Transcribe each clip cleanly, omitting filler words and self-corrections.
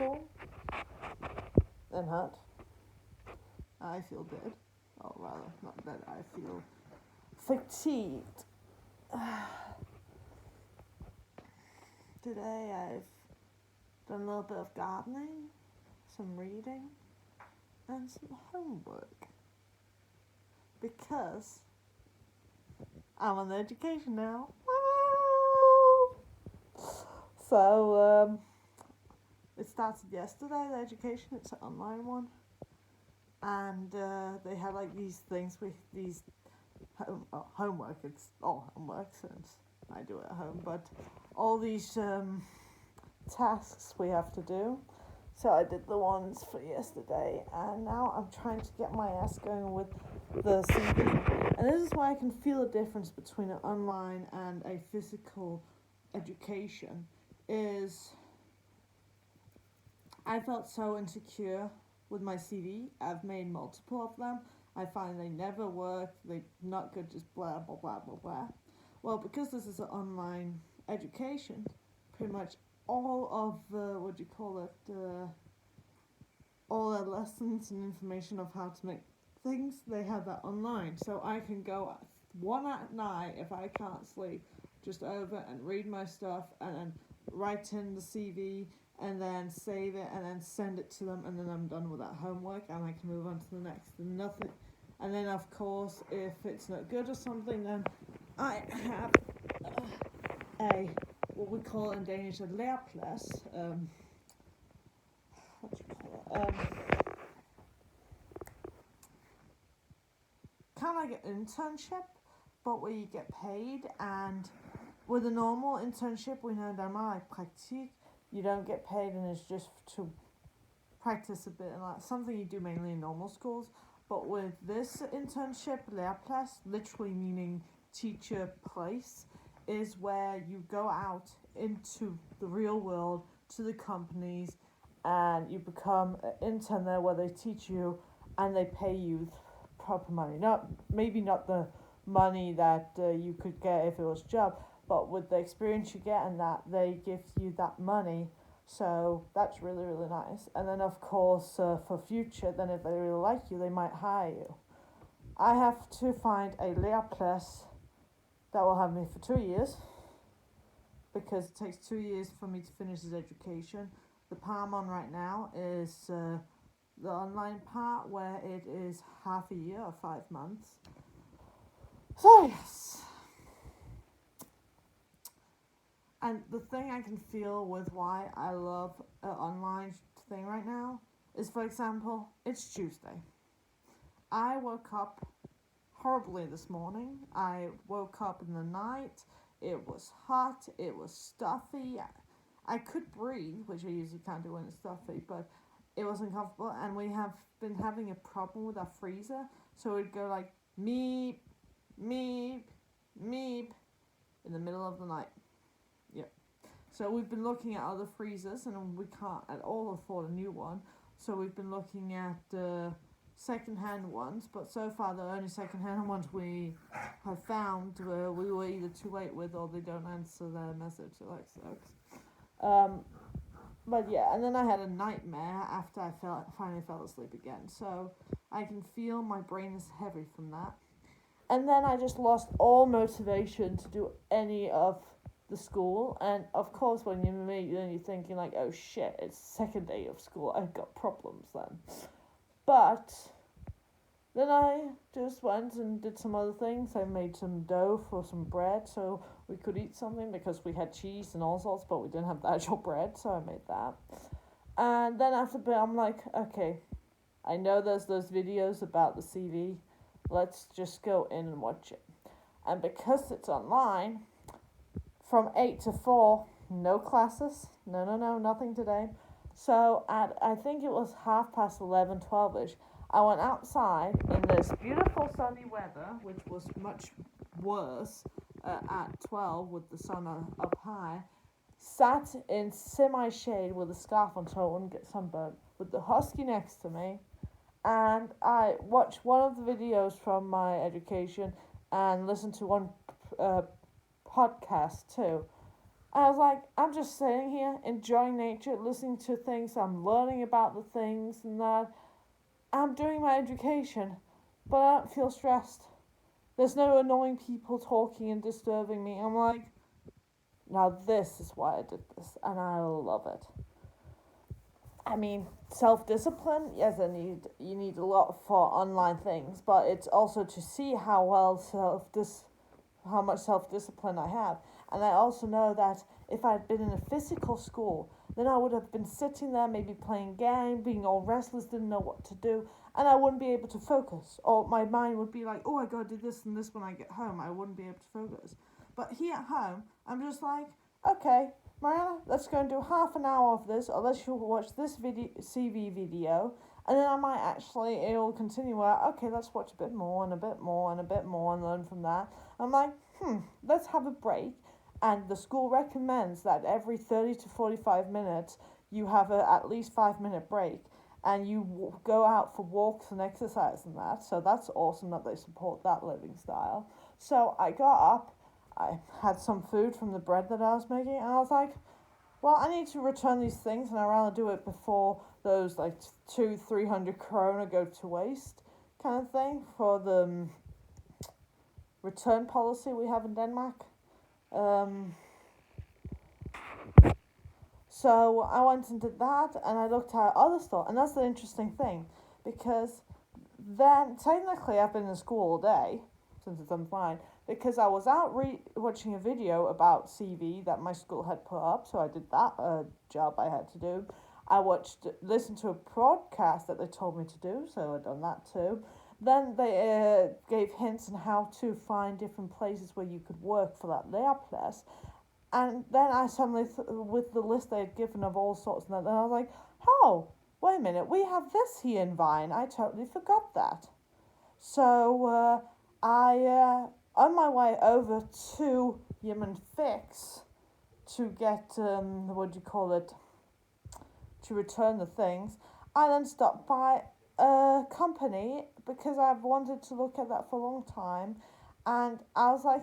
school and hurt. I feel dead. Or rather, not dead, I feel fatigued. Today I've done a little bit of gardening, some reading, and some homework. Because I'm on education now. So, it started yesterday, the education, it's an online one. And they had like these things with these homework, it's all homework since I do it at home, but all these tasks we have to do. So I did the ones for yesterday, and now I'm trying to get my ass going with the CD. And this is why I can feel a difference between an online and a physical education. Is I felt so insecure with my CD. I've made multiple of them. I find they never work. They're not good. Just blah blah blah blah blah. Well, because this is an online education, pretty much all of the what do you call it? All the lessons and information of how to make things, they have that online. So I can go one at night if I can't sleep, just over and read my stuff and then write in the CV and then save it and then send it to them, and then I'm done with that homework and I can move on to the next. And nothing. And then of course, if it's not good or something, then I have a what we call in Danish a læreplads. What do you call it? Kind of like an internship, but where you get paid. And with a normal internship, we know that like praktik, you don't get paid, and it's just to practice a bit, and like something you do mainly in normal schools. But with this internship, læreplads, literally meaning teacher place, is where you go out into the real world, to the companies, and you become an intern there where they teach you and they pay you proper money. Maybe not the money that you could get if it was a job, but with the experience you get and that, they give you that money. So that's really, really nice. And then, of course, for future, then if they really like you, they might hire you. I have to find a læreplads that will have me for 2 years, because it takes 2 years for me to finish this education. The part I'm on right now is the online part, where it is half a year or 5 months. So, yes. And the thing I can feel with why I love an online thing right now is, for example, it's Tuesday. I woke up horribly this morning. I woke up in the night. It was hot. It was stuffy. I could breathe, which I usually can't do when it's stuffy, but it was uncomfortable. And we have been having a problem with our freezer. So it'd go like meep, meep, meep in the middle of the night. Yep. So we've been looking at other freezers, and we can't at all afford a new one. So we've been looking at second-hand ones, but so far the only second-hand ones we have found we were either too late with, or they don't answer their message. It like sucks. But yeah, and then I had a nightmare after I finally fell asleep again. So I can feel my brain is heavy from that. And then I just lost all motivation to do any of the school. And of course, when you meet, then you're thinking like, oh shit, it's second day of school. I've got problems then. But then I just went and did some other things. I made some dough for some bread so we could eat something, because we had cheese and all sorts, but we didn't have the actual bread, so I made that. And then after a bit, I'm like, okay, I know there's those videos about the CV. Let's just go in and watch it. And because it's online, from 8 to 4, no classes. No, nothing today. So at, I think it was 11:30, 12ish, I went outside in this beautiful sunny weather, which was much worse at 12 with the sun up high, sat in semi-shade with a scarf on so I wouldn't get sunburned, with the husky next to me, and I watched one of the videos from my education and listened to one podcast too. I was like, I'm just sitting here enjoying nature, listening to things, I'm learning about the things and that. I'm doing my education, but I don't feel stressed. There's no annoying people talking and disturbing me. I'm like, now this is why I did this, and I love it. I mean, self discipline. Yes, you need a lot for online things, but it's also to see how much self discipline I have, and I also know that if I'd been in a physical school, then I would have been sitting there, maybe playing game, being all restless, didn't know what to do, and I wouldn't be able to focus, or my mind would be like, oh, I gotta do this and this when I get home. I wouldn't be able to focus. But here at home, I'm just like, okay, Mariana, let's go and do half an hour of this, or let's watch this CV video, and then I might actually, it'll continue where, okay, let's watch a bit more and a bit more and a bit more and learn from that. I'm like, let's have a break. And the school recommends that every 30 to 45 minutes you have a at least 5 minute break and you go out for walks and exercise and that. So that's awesome that they support that living style. So I got up, I had some food from the bread that I was making, and I was like, well, I need to return these things, and I rather do it before those like 200-300 krona go to waste, kind of thing, for the return policy we have in Denmark. Um, so I went and did that, and I looked at other stuff, and that's the interesting thing, because then technically I've been in school all day since it's online, because I was out watching a video about CV that my school had put up, so I did that job I had to do. I listened to a podcast that they told me to do, so I done that too. Then they gave hints on how to find different places where you could work for that Lehrplatz. And then I suddenly, with the list they had given of all sorts, and then I was like, oh, wait a minute, we have this here in Vine. I totally forgot that. So on my way over to Yemen Fix to get, what do you call it, to return the things, I then stopped by a company because I've wanted to look at that for a long time. And I was like,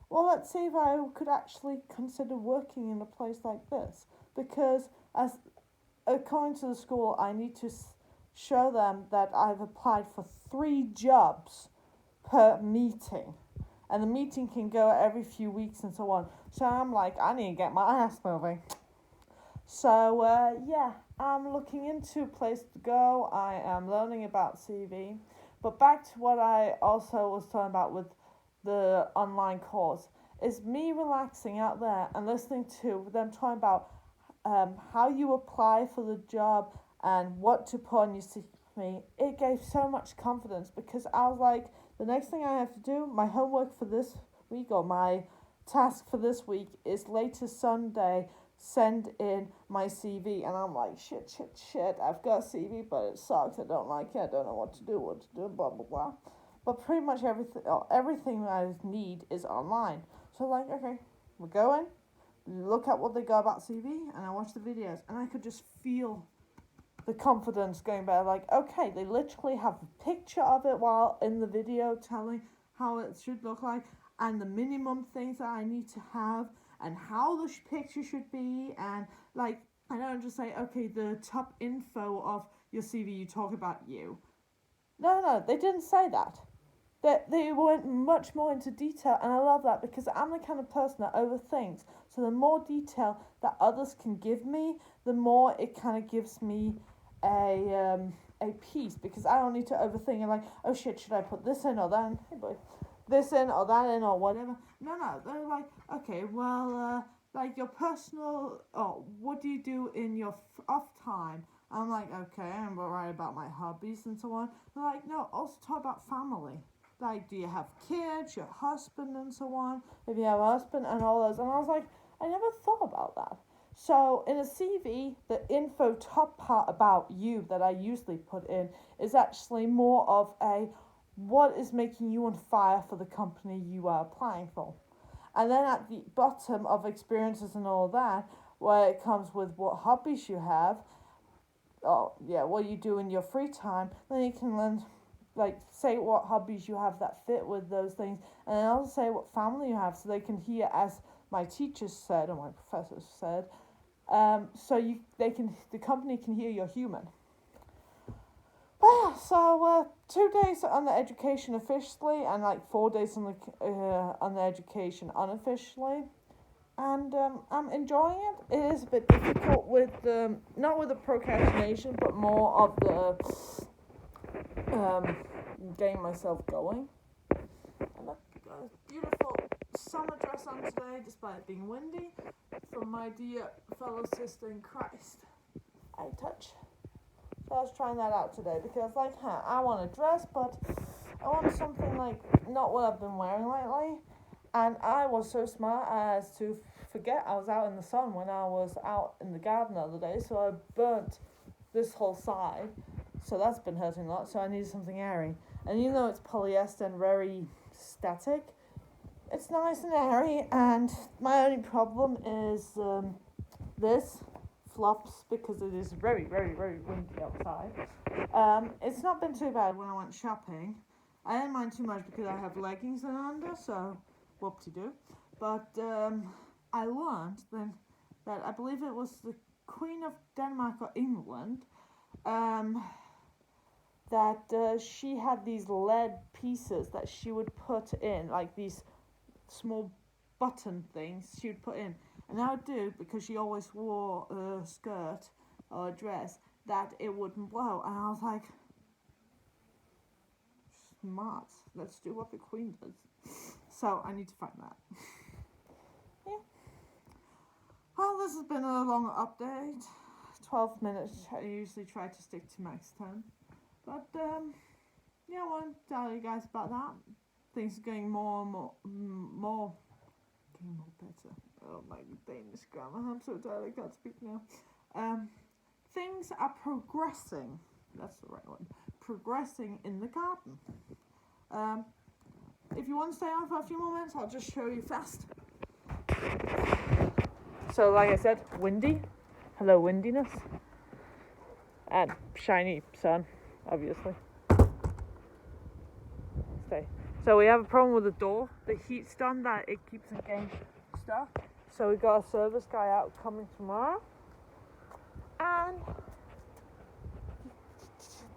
well, let's see if I could actually consider working in a place like this. Because as according to the school, I need to show them that I've applied for 3 jobs per meeting. And the meeting can go every few weeks and so on. So I'm like, I need to get my ass moving. So, I'm looking into a place to go. I am learning about CV. But back to what I also was talking about with the online course is me relaxing out there and listening to them talking about how you apply for the job and what to put on your CV. It gave so much confidence because I was like, the next thing I have to do, my homework for this week or my task for this week is later Sunday, send in my CV. And I'm like, shit, I've got a CV, but it sucks. I don't like it. I don't know what to do, blah, blah, blah. But pretty much everything I need is online. So like, okay, we're going, look at what they got about CV, and I watch the videos, and I could just feel the confidence going back. Like, okay, they literally have a picture of it while in the video telling how it should look like, and the minimum things that I need to have, and how the picture should be, and like, I don't just say, okay, the top info of your CV, you talk about you. No, they didn't say that. They went much more into detail, and I love that because I'm the kind of person that overthinks. So the more detail that others can give me, the more it kind of gives me a piece, because I don't need to overthink and like, oh shit, should I put this in or that in? Hey boy, this in or that in or whatever. No, they're like, okay, well, like your personal, what do you do in your off time? I'm like, okay, I'm right about my hobbies and so on. They're like, no, also talk about family. Like, do you have kids, your husband, and so on? If you have a husband and all those. And I was like, I never thought about that. So in a CV, the info top part about you that I usually put in is actually more of a what is making you on fire for the company you are applying for. And then at the bottom of experiences and all that, where it comes with what hobbies you have, what you do in your free time, then you can learn, like, say what hobbies you have that fit with those things, and then also say what family you have, so they can hear as my teachers said or my professors said, so the company can hear you're human. So 2 days on the education officially, and like 4 days on the education unofficially, and I'm enjoying it. It is a bit difficult with not with the procrastination, but more of the getting myself going. And a beautiful summer dress on today, despite it being windy, from my dear fellow sister in Christ, I Touch. So I was trying that out today because, like, I want a dress, but I want something like not what I've been wearing lately. And I was so smart as to forget I was out in the sun when I was out in the garden the other day, so I burnt this whole side. So that's been hurting a lot, so I needed something airy. And even though it's polyester and very static, it's nice and airy, and my only problem is this flops because it is very, very, very windy outside. It's not been too bad when I went shopping. I didn't mind too much because I have leggings under, so whoop-de-doo. But I learned then that I believe it was the Queen of Denmark or England, that she had these lead pieces that she would put in, like these small button things she would put in. And I would do, because she always wore a skirt or a dress, that it wouldn't blow. And I was like, smart. Let's do what the Queen does. So I need to find that. Yeah. Well, this has been a long update. 12 minutes. I usually try to stick to max time. But, yeah, I want to tell you guys about that. Things are getting more better. Oh, my Danish grammar. I'm so tired, I can't speak now. Things are progressing. That's the right one. Progressing in the garden. If you want to stay on for a few more minutes, I'll just show you fast. So, like I said, windy. Hello, windiness. And shiny sun, obviously. Stay. So we have a problem with the door. The heat's done that it keeps on getting stuck. So we got a service guy out coming tomorrow. And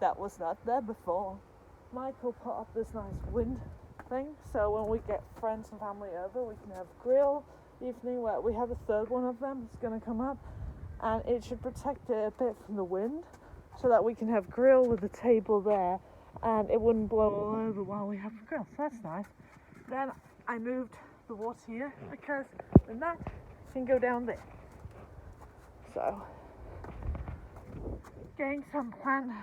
that was not there before. Michael put up this nice wind thing. So when we get friends and family over, we can have grill evening where we have a third one of them that's going to come up. And it should protect it a bit from the wind so that we can have grill with the table there. And it wouldn't blow all over while we have the grill, so that's nice. Then I moved the water here because then that can go down there. So, getting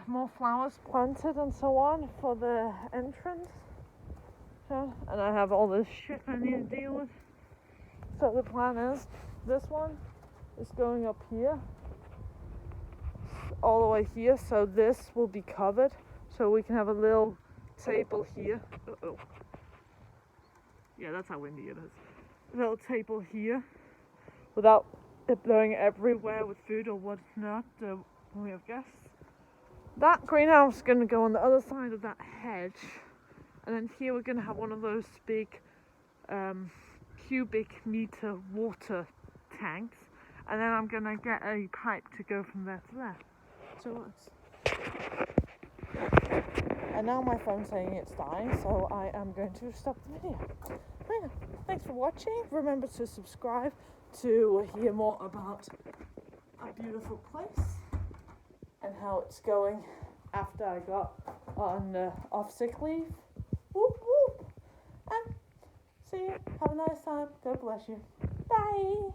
more flowers planted and so on for the entrance. So, and I have all this shit I need to deal with. So the plan is, this one is going up here, all the way here, so this will be covered. So we can have a little table here. Uh-oh. Yeah, that's how windy it is. A little table here without it blowing everywhere with food or whatnot when we have guests. That greenhouse is going to go on the other side of that hedge. And then here we're going to have one of those big cubic meter water tanks. And then I'm going to get a pipe to go from there to there. So it's... And now my phone's saying it's dying, so I am going to stop the video. Yeah, thanks for watching. Remember to subscribe to hear more about a beautiful place and how it's going after I got on off sick leave. Whoop whoop. And see you. Have a nice time. God bless you. Bye.